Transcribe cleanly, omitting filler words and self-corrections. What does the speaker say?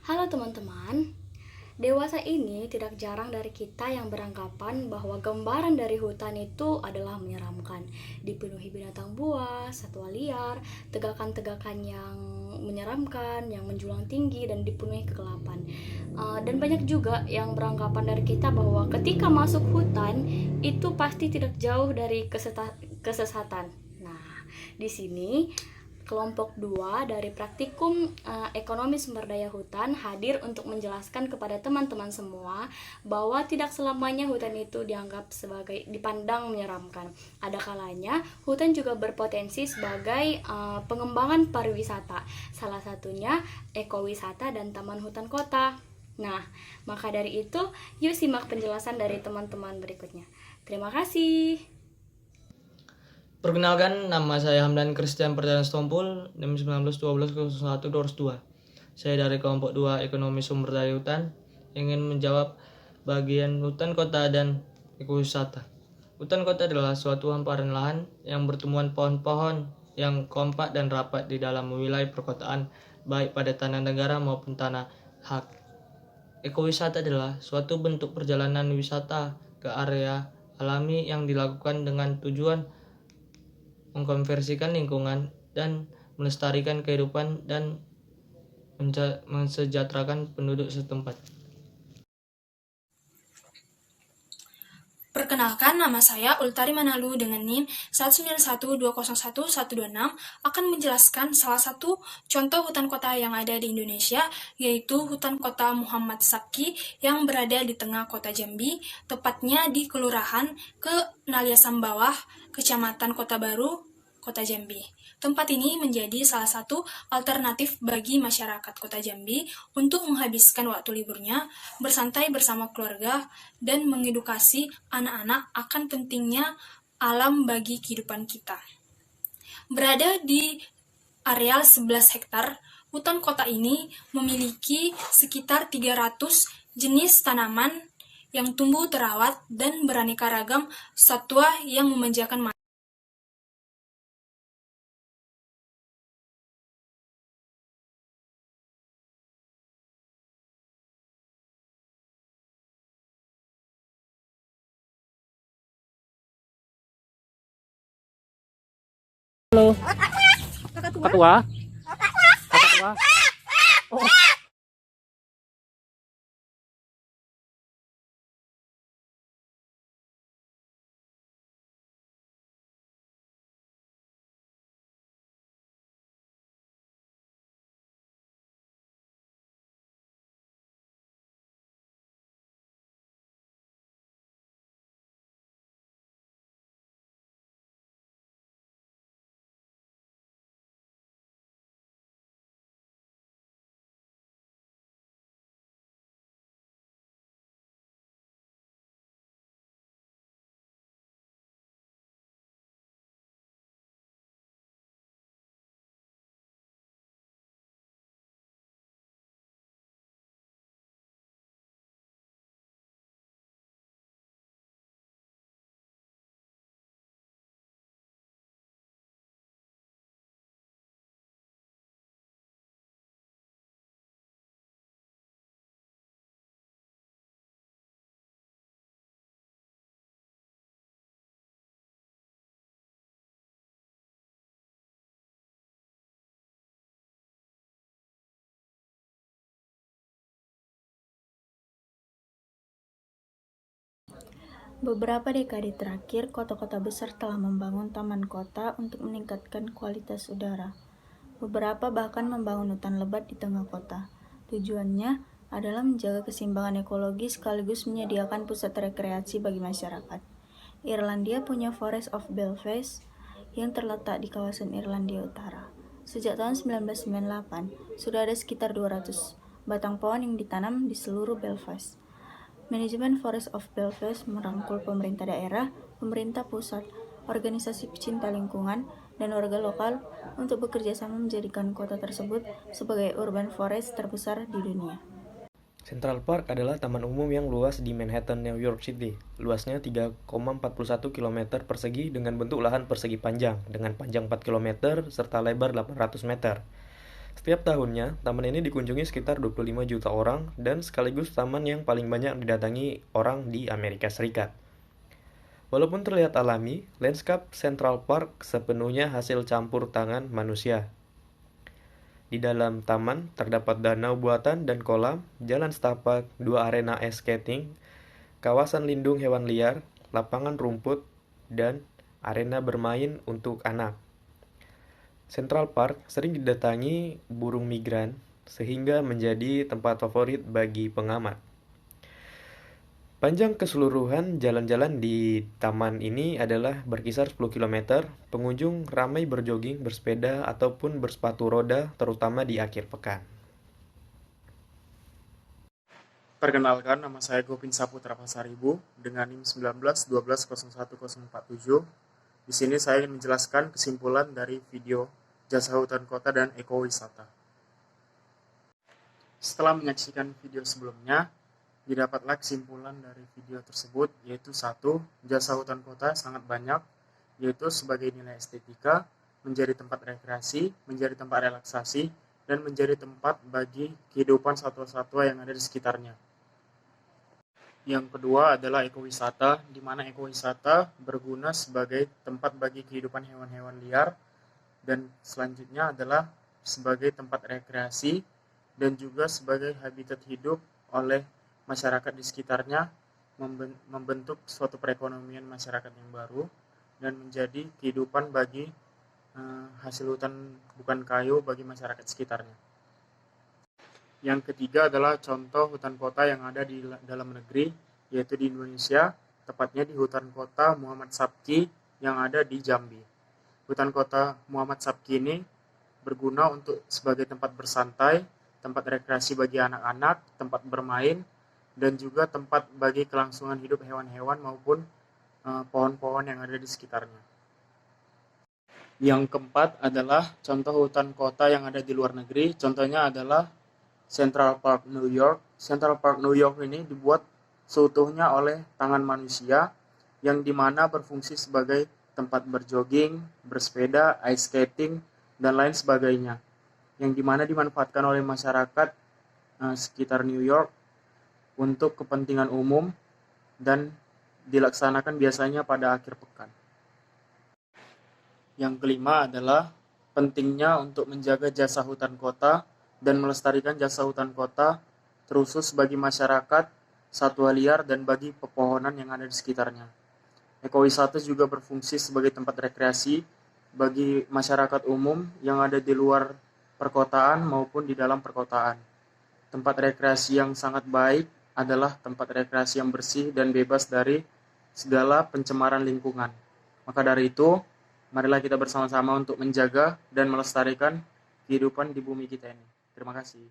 Halo teman-teman, dewasa ini tidak jarang dari kita yang beranggapan bahwa gambaran dari hutan itu adalah menyeramkan, dipenuhi binatang buas, satwa liar, tegakan-tegakan yang menyeramkan, yang menjulang tinggi dan dipenuhi kegelapan. Dan banyak juga yang beranggapan dari kita bahwa ketika masuk hutan itu pasti tidak jauh dari kesesatan. Nah, di sini kelompok 2 dari praktikum ekonomi sumber daya hutan hadir untuk menjelaskan kepada teman-teman semua bahwa tidak selamanya hutan itu dianggap sebagai dipandang menyeramkan. Ada kalanya hutan juga berpotensi sebagai pengembangan pariwisata, salah satunya ekowisata dan taman hutan kota. Nah, maka dari itu, yuk simak penjelasan dari teman-teman berikutnya. Terima kasih. Perkenalkan, nama saya Hamdan Christian Perjalanan Stompul, NIM 191201-202. Saya dari kelompok 2 Ekonomi Sumber Daya Hutan, ingin menjawab bagian hutan kota dan ekowisata. Hutan kota adalah suatu hamparan lahan yang bertumbuhan pohon-pohon yang kompak dan rapat di dalam wilayah perkotaan, baik pada tanah negara maupun tanah hak. Ekowisata adalah suatu bentuk perjalanan wisata ke area alami yang dilakukan dengan tujuan mengkonversikan lingkungan dan melestarikan kehidupan dan mensejahterakan penduduk setempat. Perkenalkan, nama saya Ultari Manalu dengan NIM 191201126 akan menjelaskan salah satu contoh hutan kota yang ada di Indonesia, yaitu hutan kota Muhammad Sabki yang berada di tengah kota Jambi, tepatnya di Kelurahan Kenaliasan Bawah, Kecamatan Kota Baru, Kota Jambi. Tempat ini menjadi salah satu alternatif bagi masyarakat Kota Jambi untuk menghabiskan waktu liburnya, bersantai bersama keluarga, dan mengedukasi anak-anak akan pentingnya alam bagi kehidupan kita. Berada di areal 11 hektar, hutan kota ini memiliki sekitar 300 jenis tanaman yang tumbuh terawat dan beraneka ragam satwa yang memanjakan mata. Halo. Kakak tua. Kakak tua. Oh. Beberapa dekade terakhir, kota-kota besar telah membangun taman kota untuk meningkatkan kualitas udara. Beberapa bahkan membangun hutan lebat di tengah kota. Tujuannya adalah menjaga keseimbangan ekologi sekaligus menyediakan pusat rekreasi bagi masyarakat. Irlandia punya Forest of Belfast yang terletak di kawasan Irlandia Utara. Sejak tahun 1998, sudah ada sekitar 200 batang pohon yang ditanam di seluruh Belfast. Manajemen Forest of Belfast merangkul pemerintah daerah, pemerintah pusat, organisasi pecinta lingkungan, dan warga lokal untuk bekerja sama menjadikan kota tersebut sebagai urban forest terbesar di dunia. Central Park adalah taman umum yang luas di Manhattan, New York City. Luasnya 3,41 km persegi dengan bentuk lahan persegi panjang, dengan panjang 4 km serta lebar 800 meter. Setiap tahunnya, taman ini dikunjungi sekitar 25 juta orang dan sekaligus taman yang paling banyak didatangi orang di Amerika Serikat. Walaupun terlihat alami, lanskap Central Park sepenuhnya hasil campur tangan manusia. Di dalam taman terdapat danau buatan dan kolam, jalan setapak, 2 arena ice skating, kawasan lindung hewan liar, lapangan rumput, dan arena bermain untuk anak. Central Park sering didatangi burung migran, sehingga menjadi tempat favorit bagi pengamat. Panjang keseluruhan jalan-jalan di taman ini adalah berkisar 10 km. Pengunjung ramai berjoging, bersepeda, ataupun bersepatu roda, terutama di akhir pekan. Perkenalkan, nama saya Gopin Saputra Pasaribu dengan NIM 1912011047. Di sini saya ingin menjelaskan kesimpulan dari video Jasa Hutan Kota dan Ekowisata. Setelah menyaksikan video sebelumnya, didapatlah kesimpulan dari video tersebut, yaitu 1. Jasa hutan kota sangat banyak, yaitu sebagai nilai estetika, menjadi tempat rekreasi, menjadi tempat relaksasi, dan menjadi tempat bagi kehidupan satwa-satwa yang ada di sekitarnya. Yang kedua adalah ekowisata, di mana ekowisata berguna sebagai tempat bagi kehidupan hewan-hewan liar, dan selanjutnya adalah sebagai tempat rekreasi, dan juga sebagai habitat hidup oleh masyarakat di sekitarnya, membentuk suatu perekonomian masyarakat yang baru dan menjadi kehidupan bagi hasil hutan bukan kayu bagi masyarakat sekitarnya. Yang ketiga adalah contoh hutan kota yang ada di dalam negeri, yaitu di Indonesia, tepatnya di hutan kota Muhammad Sabki yang ada di Jambi. Hutan kota Muhammad Sabki ini berguna untuk sebagai tempat bersantai, tempat rekreasi bagi anak-anak, tempat bermain, dan juga tempat bagi kelangsungan hidup hewan-hewan maupun pohon-pohon yang ada di sekitarnya. Yang keempat adalah contoh hutan kota yang ada di luar negeri. Contohnya adalah Central Park New York. Central Park New York ini dibuat seutuhnya oleh tangan manusia, yang dimana berfungsi sebagai tempat berjogging, bersepeda, ice skating, dan lain sebagainya, yang dimana dimanfaatkan oleh masyarakat sekitar New York untuk kepentingan umum dan dilaksanakan biasanya pada akhir pekan. Yang kelima adalah pentingnya untuk menjaga jasa hutan kota dan melestarikan jasa hutan kota, terkhusus bagi masyarakat, satwa liar, dan bagi pepohonan yang ada di sekitarnya. Ekowisata juga berfungsi sebagai tempat rekreasi bagi masyarakat umum yang ada di luar perkotaan maupun di dalam perkotaan. Tempat rekreasi yang sangat baik adalah tempat rekreasi yang bersih dan bebas dari segala pencemaran lingkungan. Maka dari itu, marilah kita bersama-sama untuk menjaga dan melestarikan kehidupan di bumi kita ini. Terima kasih.